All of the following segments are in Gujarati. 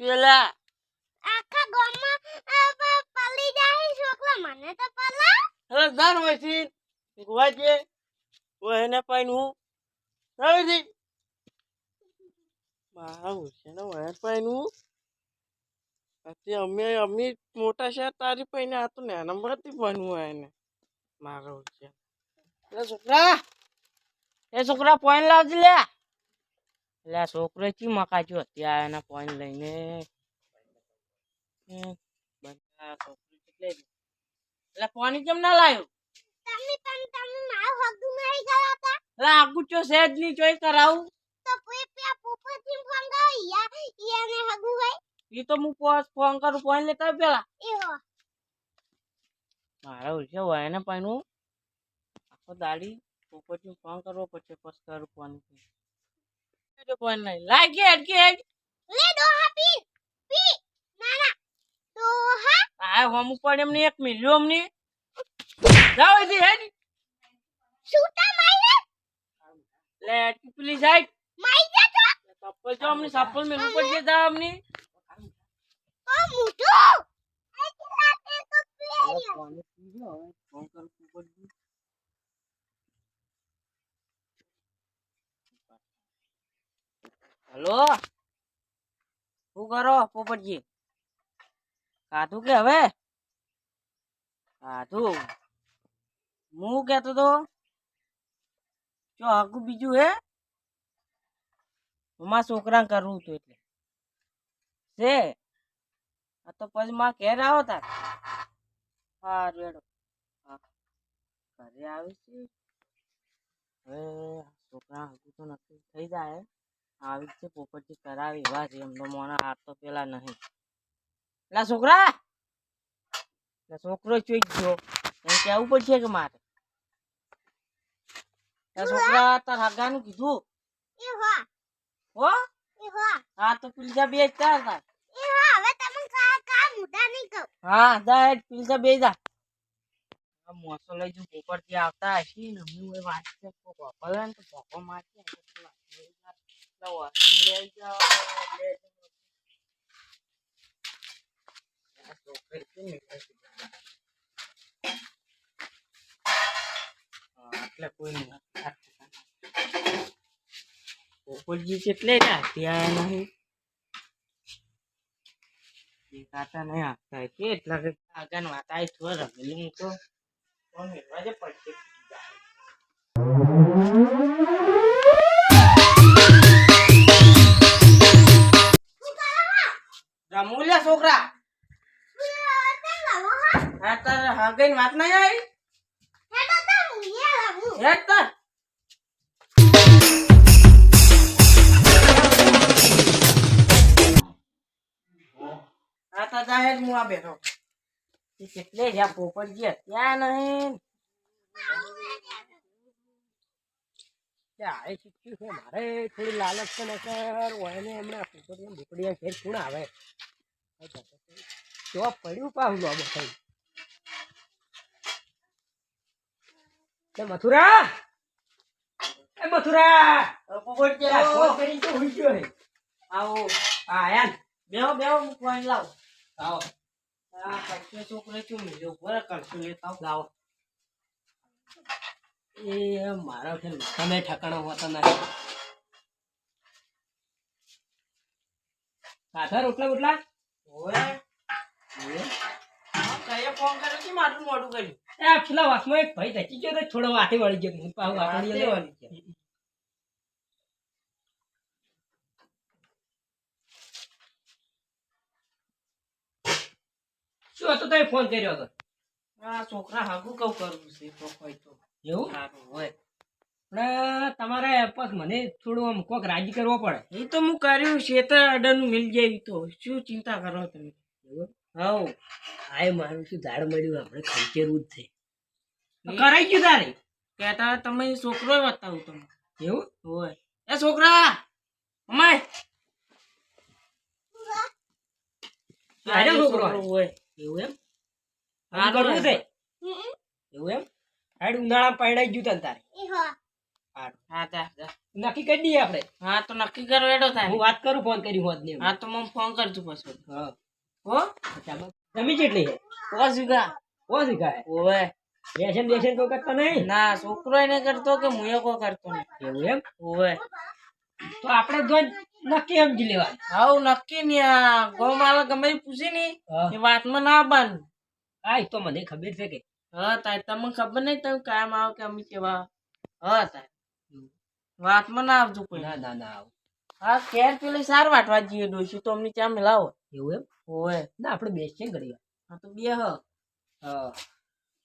પેલા આખા ગામમાં પલી જાય છોકરા મને તો પલા હવે દર હોય છે ગોવા જે ઓય એને પાઈન હું આવી દી મારા છે ને ઓય પાઈન હું અત્યારે અમે મોટા છે તારી પાઈને આ તો નાના નંબરથી બનવું એને મારો છે છોકરા પોઈન્ટ લાવજે લે એટલે આ છોકરો ચી મકાજો અત્યારે એના પોઈન્ટ લઈને બધા છોકરી એટલે પાણી કેમ ના લાવ્યું તમે મારું હગું નહીં કરાતા એટલે આગું ચો સેજ ની ચોઈ કરાવું તો પેપા પોપથી ફોન કરી યાને હગું ગઈ ઈ તો હું ફોન કરું પોઈન્ટ લેતા આવ પેલા એહો મારા ઉલશે હોય ને પાઈનું આખો દાડી પોપટની ફોન કરવો પડશે પછી કરું ફોન પોઈન્ટ નહીં લાગી હેડ લે દોહા પી નાના દોહા આ હોમ ઉપર એમને એક મિલ્યો અમને જાવ દી હેડ છૂટા માઈને લે પેલી સાઈડ માઈ જા તો સપ્પલ જો અમને સપ્પલ મેલું પડશે જા અમને ઓ મુઠો એ કિલાતે તો પ્લે હેલો શું કરો પોપટજી ખાધું કે હવે ખાધું હું કેતો તો જો આગું બીજું હે મારા છોકરા કરવું હતું એટલે છે આ તો પછી માં ઘેર આવો તાર હા રેડો હા ઘરે આવી છે હવે છોકરા આગું તો નક્કી થઈ જાય આવી છે પોપટજી કરાવી વાત એમનો મોના હાથ તો પેલા નહીં એટલે છોકરા એટલે છોકરો ચોઈ ગયો એમ કેવું પડશે કે મારે છોકરા તાર હગાનું કીધું એહો હો એહો હા તો પીલજા બે ચાર તાર એહો હવે તમે કા મુઢા નહીં કહો હા દા પીલજા બે જા મોસો લઈ જુ પોપટજી આવતા હશી ને હું વાત છે ભલે ને તો ભોકો મારશે એટલે કોઈ પોપટજી કેટલે ત્યાં નહીં દેખાતા નહીં આપતા એટલા આગળ વાત આવી તો રમેલી તો પડશે રમુલ્યા છોકરા હા તાર હગઈ વાત નહીં આવી હેડ તાર હા તાર જા હેડ હું આ બેઠો કેટલે જ્યાં પોપટજી ત્યાં નહીં મારે થોડી લાલચ છે ને સર ઓયને હમણાં પોપટીને ઢીકડીયા ઘેર કોણ આવે તો પડ્યું પાહું લોબો થઈ મથુરા એ મથુરા પોપટજી ફોન કરી તો હોઈ ગયો હે આવો હા યાર બેહો હું ફોન લાવ આવો આ કચ્ચો છોકરો શું મિલ્યો બરાબર કરશું લેતા લાવો એ મારા ખેલ તમે ઠકાણો હોતા નથી સાધા રોટલા બોટલા ઓય કઈએ ફોન કર્યો કે મારું મોડું કર્યું એ પેલા વાસમાં એક ભાઈ ધચી ગયો તો થોડો વાટી વળી ગયો હું પાછું વાટડી લેવાની છે શું હતો તમે ફોન કર્યો હતો આ છોકરા હાગું કઉ કરવું છે તો કોઈ તો એવું સારું હોય પણ તમારે બસ મને થોડું આમ કોક રાજી કરવો પડે એ તો હું કર્યું શેતર અડરનું મિલ જાય તો શું ચિંતા કરો તમે હા આ મારું શું ઝાડ મળ્યું આપણે ખંચેરવું જ છે કરાઈ ગયું તારે કહેતા તમે છોકરો બતાવું તમે એવું હોય એ છોકરા અમાય છોકરો હોય એવું એમ હા કરવું છે એવું એમ હાડ ઉનાળા પૈણાઈ ગયું તને તારે હા તા નક્કી કરી દઈએ આપણે. હા તો નક્કી કરો એડો હું થાય. વાત કરું ફોન કરી હોત ને. હા તો મને ફોન કરજો પછી. હા હો ચાલો. જમી કેટલી છે? 5 વીઘા. કોણ શીખાય? ઓવે વ્યસન વ્યસન કોઈ કરતા નહીં? ના છોકરો એને કરતો કે મુએ કોઈ કરતો નહીં. એવું એમ? ઓવે તો આપણે જો નક્કી સમજી લેવા. હાઉ નક્કી ની આ ગોમાલા ગમે ઈ પૂછી ની હા એ વાતમાં ના બાંધ. હા એ તો મને ખબર છે કે. હા તાય તમને ખબર નહીં તમે કાયમ આવો કે અમે કેવા. હા તાય વાતમાં ના આવજો કોઈ. ના ના ના આવું. હા ખેર પેલી સાર વાટવા જઈએ ડોશી તો અમને ચા મિલાવો. એવું એમ? ઓવે ના આપણે બેસીએ ઘડી વાર. હા તો બે હ હા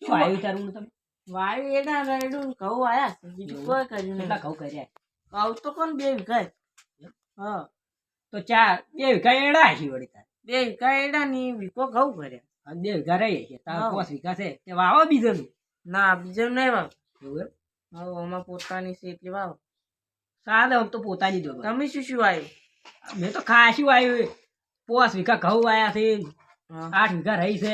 શું આવ્યું તારું તમે? વાયુ એડા રેડું ઘઉં આયા છે. બીજું કોઈ કર્યું નહીં. કેટલા ઘઉં કર્યા? ઘઉં તો કોણ 2 વીઘા જ. હા તો ચાર 2 વીઘા એડા હશે વળી તાર. 2 વીઘા એડા ની વીઘો ઘઉં કર્યા. અને 2 વીઘા રહી છે તાર હા. 5 વીઘા છે તે વાવો બીજાનું. ના બીજું નહીં વાવ. એવું એમ? હવે આમાં પોતાની છે એટલે વાવ. સાદે આમ તો પોતાની દો. તમે શું શું આવ્યું? મેં તો ખાસું આવ્યું. 5 વીઘા ઘઉં આયા છે, હા 8 વીઘા રહી છે,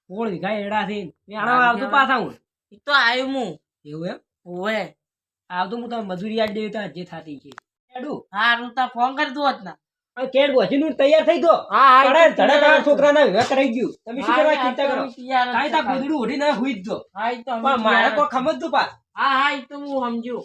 16 વીઘા એડા છે. મેણા આવતું પાછા હું. એ તો આવ્યું હું. એવું એમ? ઓવે આવતું હું તમે મજૂરી યાદ દેવી તાર જે થાતી છે. એડું હારું તા ફોન કરી દો જ ના. હવે કેડ બોજીનું તૈયાર થઈ ગયો. હા ધડે ધડે તારા છોકરાના વિવાહ કરાઈ ગયું. તમે શું કરવા ચિંતા કરો? કાંઈ તા હા ગોદડું ઉઠી ના હુઈ જ જો. એ તો પણ મારે કોઈ સમજતું પા. હા હા એ તો હું સમજુ.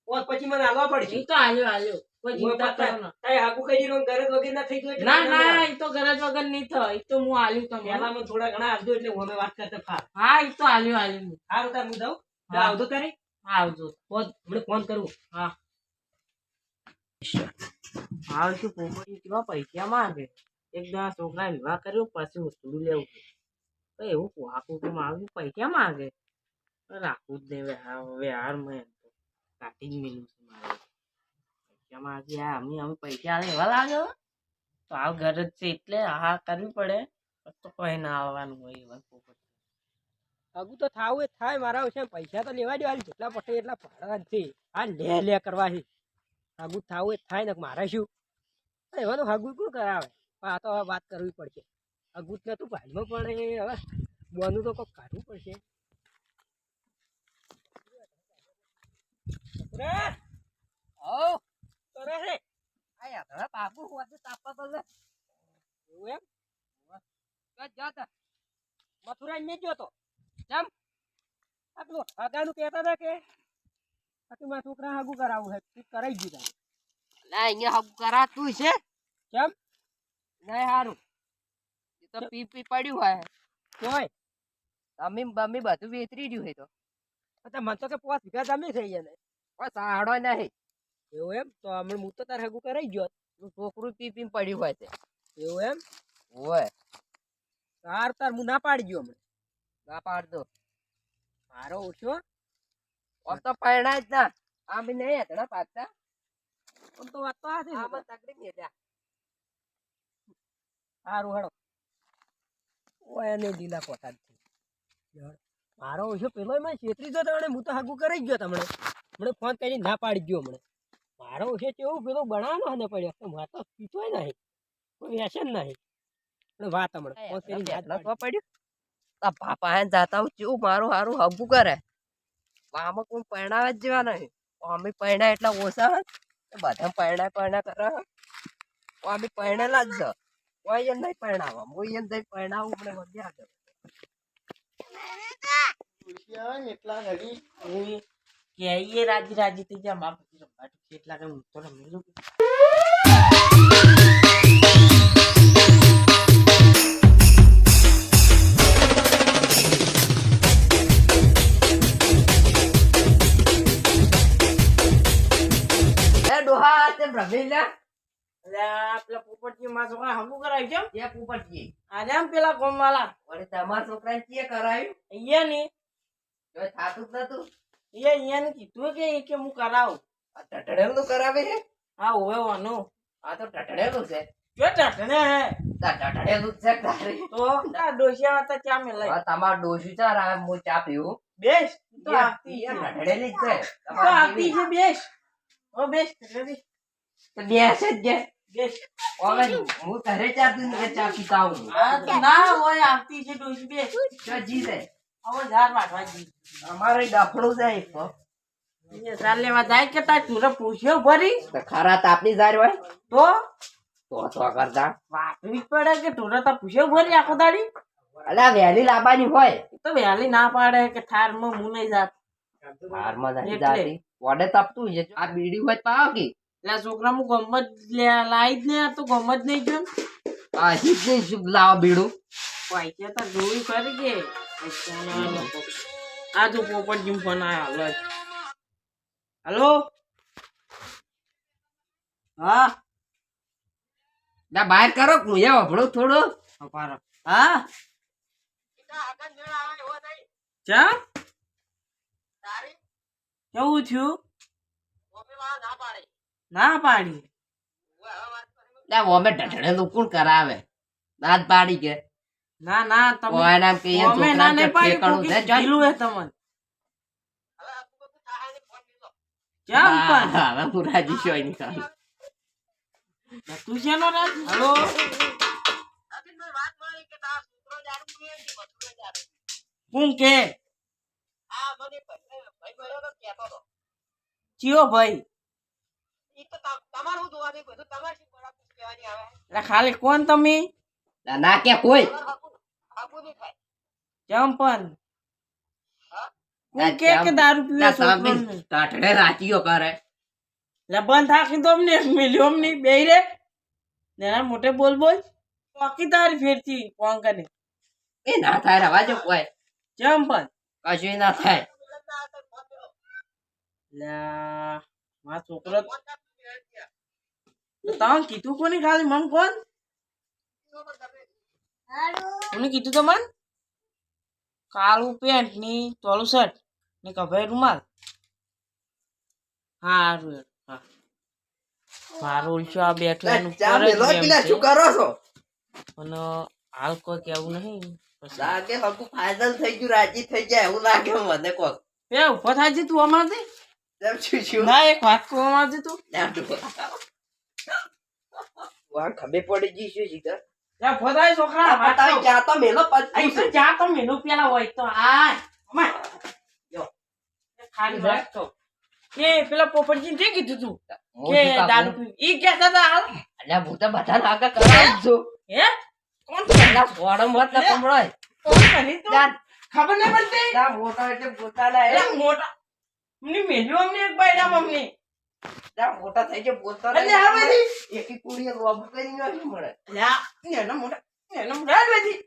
પોત પછી મને હાલવા પડશે. એ તો હાલ્યો કોઈ ચિંતા કરો ના. તારે હાકુ કઈ દીધું ગરજ વગર ના થઈ ગયું એટલે ના મને ના ના. એ તો ગરજ વગર નહીં થાય. એ તો હું હાલ્યું તમને. પહેલામાં થોડા ઘણા આવજો એટલે હું અમે વાત કરતા ફાર. હા એ તો હાલ્યું. સારું તાર હું જાઉં. હા. આવજો તારે. હા આવજો. પોત હમણાં ફોન કરું. હા હાલ શું પોપટી કેવા પૈસા માંગે. એક દા છોકરા વિવાહ કર્યો પછી વસ્તુ લેવું તો એવું હાકું કે મારું પૈસા માંગે. રાખવું જ નહીં વ્યવહાર મેં કાઢી જ મેલું છે મારે. પૈસા માંગે અમે પૈસા આલે એવા લાગે હો. તો હાલ ઘર જ છે એટલે હા કરવી પડે. તો કોઈ ના આવવાનું હોય એવા પોપટ. હગું તો થાવું એ થાય મારા વિશે પૈસા તો લેવા દો. હાલ જેટલા પટે એટલા ભાડા જ છે. હા લે કરવા છે. હગું થાવું એ થાય ને મારે શું એવાનું હગું કોણ કરાવે. પણ આ તો હવે વાત કરવી પડશે. હગું જ નતું ભાડમાં પડે હવે બોનું તો કોઈક કાઢવું પડશે. બાપુ તાપા તો એવું એમ મથુરા ને ગયો તો કેમ આટલું હગાનું કહેતા હતા કે બાકી મારા છોકરા હગું કરાવવું છે કરાઈ ગયું ના અહીંયા હગું કરાતું છે. કેમ નહીં સારું એ તો પી પડ્યું હોય. કોઈ અમે બધું વેતરી રહ્યું હોય તો મને તો કે 5 વીઘા જમી થઈ ગયા ને કોઈ સાડો નહીં. એવું એમ તો હમણાં હું તો તારે હગું કરાઈ ગયો. છોકરું પી પડ્યું હોય છે. એવું એમ હોય તાર તાર હું ના પાડી ગયો હમણાં. ના પાડ દો. મારો ઓછો આમ તો પરણા જ ના આમ બી નહીં હતા પાછા. આમ તો વાત તો આ છે. આમાં તકલીફ નહીં ત્યાં. સારું હેડો ઓય નહીં દીલા કોઠા મારો ઓછો પેલો મેં છેતરી ગયો તો હું તો હગું કરી ગયો તમને મને ફોન કરીને ના પાડી ગયો હમણાં. મારો ઓછો કેવું પેલો બનાવવાનો ને પડ્યો મારે તો પીતોય નહીં કોઈ વ્યસન નહીં વાત હમણાં ફોન કરીને યાદ ના પડ્યું તા બાપા હે જાતા હું કેવું મારું હારું હગું કરે. આમાં કોઈ પરણાવે જ જેવા નહીં. અમે પરણા એટલા ઓછા હોય બધા પરણા કરે. અમે પરણેલા જ છે. કોઈ એમ નહીં પરણાવવા હું એમ નહીં પરણાવું મને વધ્યા કરે. એટલા ઘડી હું કે રાજી થઈ જાય મારા પછી રમવાતું છે એટલા કે હું તો રમેલું. ડોહા તેમ રમેલા પેલા પોપટજી માં છોકરા હમું કરાવ્યું છે. પોપટજી આજે આમ પેલા કોમ વાળા વળી તમારા છોકરા ને કરાવ્યું અહીંયા ને થાતું જ નતું. અહીંયા ને કીધું કે હું કરાવું. ટટડેલું કરાવે છે. હા ઓવે વાનું આ તો ટટડેલું છે. જો ટટડે હે ટટડેલું છે તારે તો આ ડોશિયા હતા ચા મે લઈ તમાર ડોશી ચાર આ મો ચા પીવું બેસ તો આપતી છે ટટડેલી છે તો આપતી છે બેસ ઓ બેસ ટટડેલી તો બેસ જ જે બેસ ઓવે હું ઘરે ચા પીને ચા પીતા હું. ના હોય આપતી છે ડોશી બેસ તો જી દે હવે ઝાડ વાટવા જી અમારે ડફડું છે એક તો ચાલ લેવા જાય કે તાર તું પૂછ્યો ભરી તો ખરા તાપની જાર હોય તો તો કરતા વાપરી પડે કે તું તા પૂછ્યો ભરી આખો દાડી અલ્યા વહેલી લાવવાની હોય તો વહેલી ના પાડે કે થારમાં હું નહીં જાત હારમાં એટલે. જાતી ઓડે તપતું છે આ બીડી હોય પાવ કે એટલે છોકરા હું ગમત લાવી જ નહીં તો ગમત નહીં જો આ જીત શુભ લાવો બીડું પૈસા તો જોયું કરી કે ફોન આવ્યો આ જો પોપટ જીમ ફોન આવ્યો હલો હા ના બહાર કરો હું એ વભળો થોડો અપારો હા ચા કેવું થયું ના પાડી ના ઓમે ઢઢણે નું કોણ કરાવે નાદ પાડી કે ના ના તમે ઓય નામ કે એ અમે ના નહીં પાડી ઠેકાણું છે કોકી ઢીલું હે તમને કેમ પણ હવે હું રાજી છું એની કાલ તું શેનો રાજી હલો કોણ કે ચિયો ભાઈ એટલે ખાલી કોણ તમે ના કે કોઈ કેમ પણ કોણ કે દારૂ પીવે છોકરો ને? ઢઢણે રાજીઓ કરે એટલે બંધ થાકી દો અમને મિલ્યો અમને બે રે ને મોટે બોલ બોલ બાકી તારી ફેરથી કોણ કરે એ ના થાય રવા જો કોઈ કેમ પણ કશું ના થાય લ્યા મારો છોકરો તમે કીધું કોને ખાલી મન કોણ કોને કીધું તો મન કાળું પેન્ટ ની તોલું શર્ટ ને કભાઈ રૂમાલ હારું હા મારું ઉલચો આ બેઠો એનું ઉપર જ એમ છે. શું કરો છો પણ હાલ કોઈ કેવું નહીં લાગે હકુ ફાઇનલ થઈ ગયું રાજી થઈ જાય એવું લાગે મને કોક એ ઉભો થાય છે તું અમારથી તેમ શું ના એક વાત કહું અમારથી તું વાહ ખબર પડી ગઈ શું શીખર યા ઉભો થાય છોકરા વાત તારે કહું. ચા તો મેલો અહીં તો જા તો મેનુ પેલા હોય તો આ અમાર જો ખાલી વાત તો કે પેલા પોપટજી તે કીધું તું કે દારૂ પી ઈ કહેતા હતા હાલ અલ્યા હું તો બધા આગળ કરાવું છું હે કોણ પેલા ફોડમ મત ના કમળાય કોણ કરી તું ખબર નહીં પડતી ના મોટા એટલે પોતાના અરે મોટા મમ્મી મેલ્યો અમને એક બાયડા મમ્મી ના મોટા થઈ ગયા પોતાના અલે આ બધી એકી કુડીએ લોબુ કરી ન મળે લ્યા એના મોટા બધી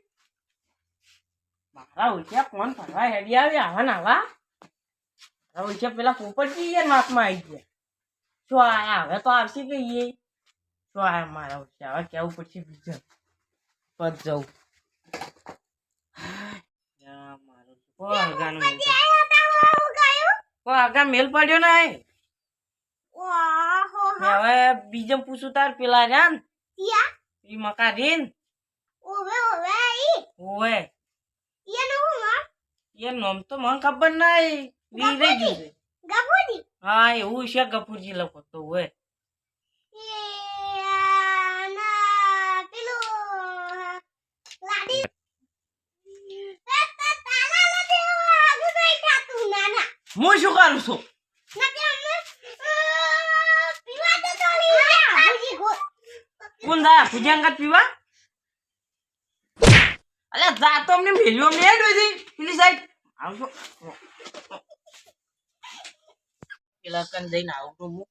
મારા ઉલટ્યા કોણ ફરવા હેડી આવે આવા ને આવા મારા ઉલટ્યા પેલા પોપટજી યાર નાકમાં આવી ગયા શું આયા હવે તો આવશે કે એ શું આયા મારા ઉલટ્યા હવે કેવું પછી બીજા પદ જવું મારું કોઈ હગાનું મેલ કોઈ હગા મેલ પડ્યો નહીં હવે બીજે પૂછું તાર પેલા રહ્યા ને ઈ મકા રીન ઓવે એ નામ તો મને ખબર નહીં વી રહી ગયું છે હા એવું છે ગફુરજી લખો તો હોય હું શું કરું છું કોણ દા પૂજાંગત પીવા અલે જા તો અમને મેલ્યો અમને હેડ હોય પેલી સાઈડ આવશો પેલા કન જઈને આવું તો હું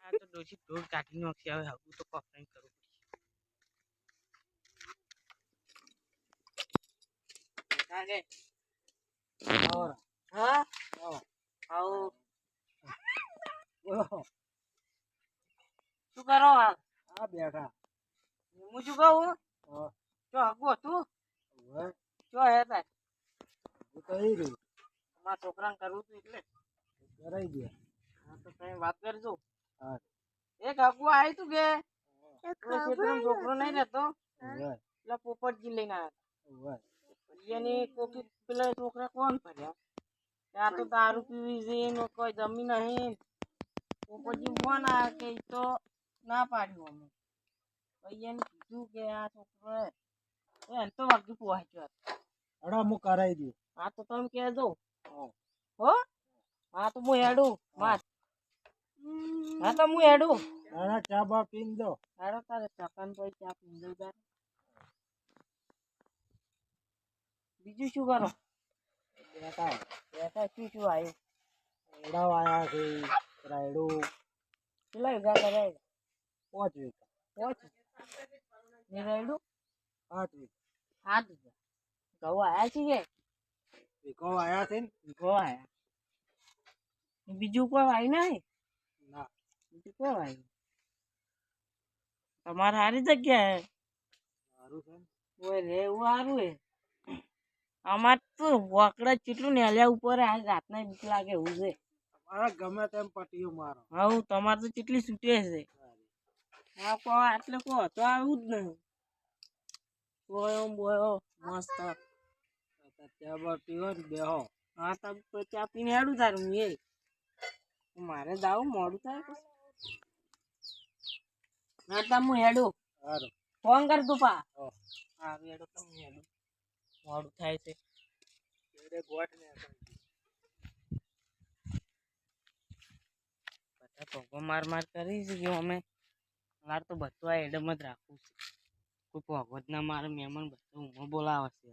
આ તો ડોસી ઢોળ કાઢી નાખી આવે હું તો કફાઈ કરું કાગે और हाँ आओ શું કરો હાલ આ બેઠા હું શું કહું જો હગો તું જો હે તાર કઈ રહ્યું મારા છોકરાને કરવું તું એટલે કરાઈ ગયા હા તો તમે વાત કરજો હા એક હગો આવી તું કે છોકરો નહીં રહેતો એટલે પોપટજી લઈને આવ્યા એની કોકી પેલા છોકરા કોણ ફર્યા ત્યાં તો દારૂ પીવી છે કોઈ જમી નહીં પોપટજી ફોન આવ્યો કે ઈ તો ના પાડ્યું અમે પછી એને કીધું કે આ છોકરો એને તો વાગી પહોંચ્યો અડા હું કરાવી દઉં. હા તો તમે કહેજો હો હા તો હું હેડું હા તો હું હેડું નાના ચા બા પીને દો. હેડો તારે ચકન કોઈ ચા પીંદો તારે બીજું શું કરો બેટા બેઠા શું શું આવ્યું એડા આયા છે રાયડું કેટલા વીઘા કરે 5 વીઘા પોચ ને રેડું 8 વીઘા 7 વીઘા ઘઉં આયા છે કે વીઘો આયા છે ને? ઘઉં આયા બીજું કોઈ આવ્યું નહીં ના બીજું કોઈ આવ્યું તમારે સારી જગ્યા હે સારું છે ને? ઓય રે એવું સારું હે અમાર તો વકડા કેટલું નેલ્યા ઉપર આ રાતના બીક લાગે એવું છે તમારે ગમે તેમ પટીઓ મારો. હવ તમારે તો કેટલી છૂટે છે હા કો આટલે કો તો આવું જ નહીં બોયો બોયો મસ્ત ચા બા પીવો ને બેહો. હા તો ચા પીને હેડું તારું હું એ મારે જાવું મોડું થાય પછી હા તો હું હેડું સારું ફોન કર તું પા હો. હા હેડું તો હું હેડું મોડું થાય છે એડે ગોઠ ને બધા પગો માર માર કરી છે કે અમે મારે તો બધું આ એડમ જ રાખવું છે કોઈ પગો જ ના મારે મહેમાન બધું ઊંઘો બોલાવે છે